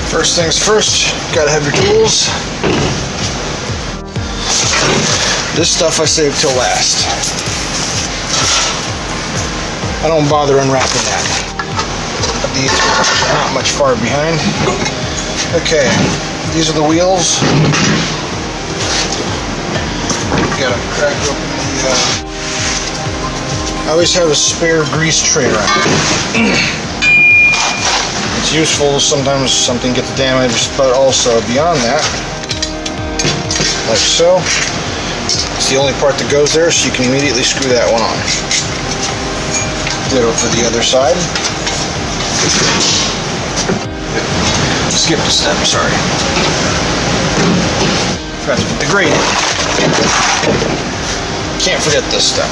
First things first, gotta have your tools. This stuff I save till last. I don't bother unwrapping that. These are not much far behind. Okay, these are the wheels. Gotta crack open the, I always have a spare grease tray around. It's useful, sometimes something gets damaged, but also beyond that, like so. It's the only part that goes there, so you can immediately screw that one on. Ditto for the other side. Skipped a step, sorry. Forgot to put the grate in. Can't forget this step.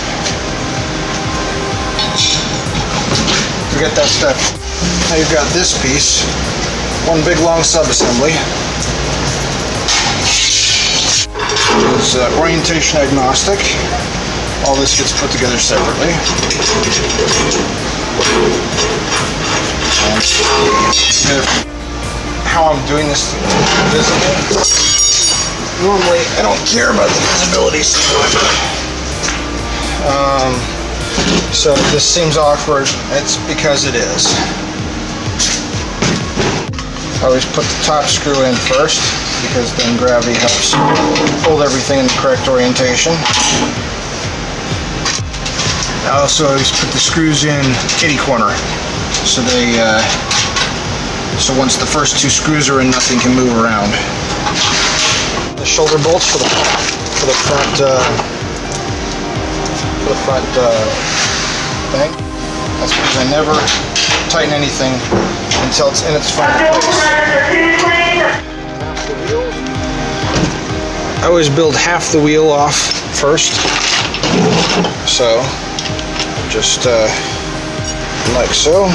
Forget that step. Now you've got this piece, one big long sub-assembly. It's orientation agnostic. All this gets put together separately. And how I'm doing this visible. Normally, I don't care about the visibility so much. So if this seems awkward, it's because it is. I always put the top screw in first, because then gravity helps hold everything in the correct orientation. I also always put the screws in kitty corner, so they so once the first two screws are in, nothing can move around. The shoulder bolts for the front thing. That's because I never tighten anything until it's in its final place. I always build half the wheel off first, so just like so,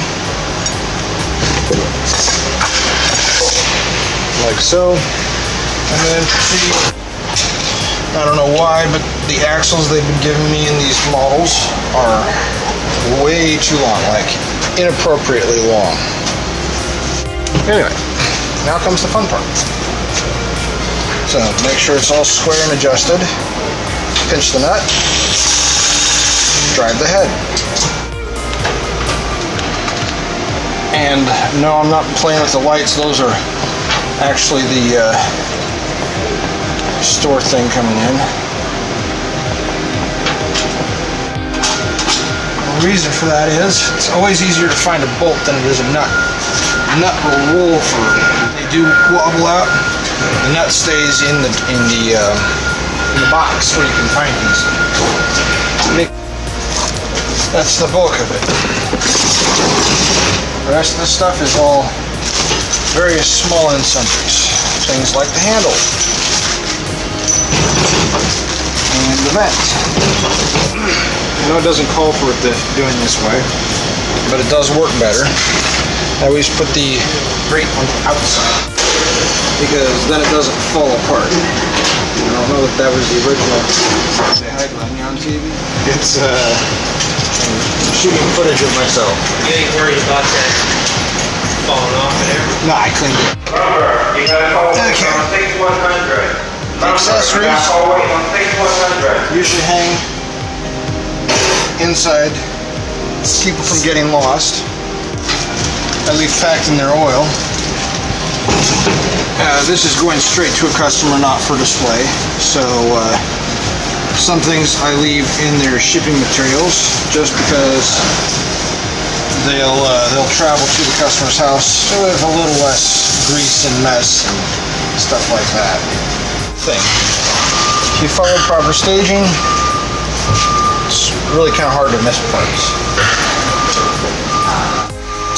and then proceed. I don't know why, but the axles they've been giving me in these models are way too long, like inappropriately long. Anyway, now comes the fun part. So make sure it's all square and adjusted. Pinch the nut. Drive the head. And no, I'm not playing with the lights. Those are actually the store thing coming in. The reason for that is it's always easier to find a bolt than it is a nut. The nut will roll for, they do wobble out. The nut stays in the box where you can find these. That's the bulk of it. The rest of the stuff is all various small end sundries. Things like the handle and the vent. I know it doesn't call for it doing this way, but it does work better. I always put the grate on the outside, because then it doesn't fall apart. I don't know if that was the original. Say hi, Glenn, on TV. It's I'm shooting footage of myself. You ain't worried about that falling off and everything? No, I cleaned it. You gotta call on 6100. The accessories usually hang inside, keep it from getting lost. I leave packed in their oil. This is going straight to a customer, not for display. So some things I leave in their shipping materials, just because they'll travel to the customer's house with a little less grease and mess and stuff like that. If you follow proper staging, it's really kind of hard to miss parts.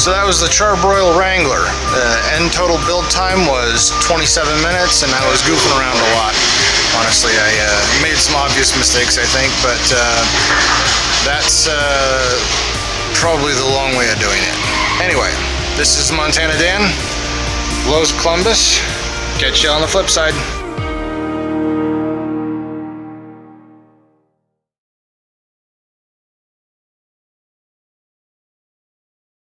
So that was the Charbroil Wrangler. The end total build time was 27 minutes, and I was goofing around a lot. Honestly, I made some obvious mistakes, I think, but that's probably the long way of doing it. Anyway, this is Montana Dan, Lowe's Columbus. Catch you on the flip side.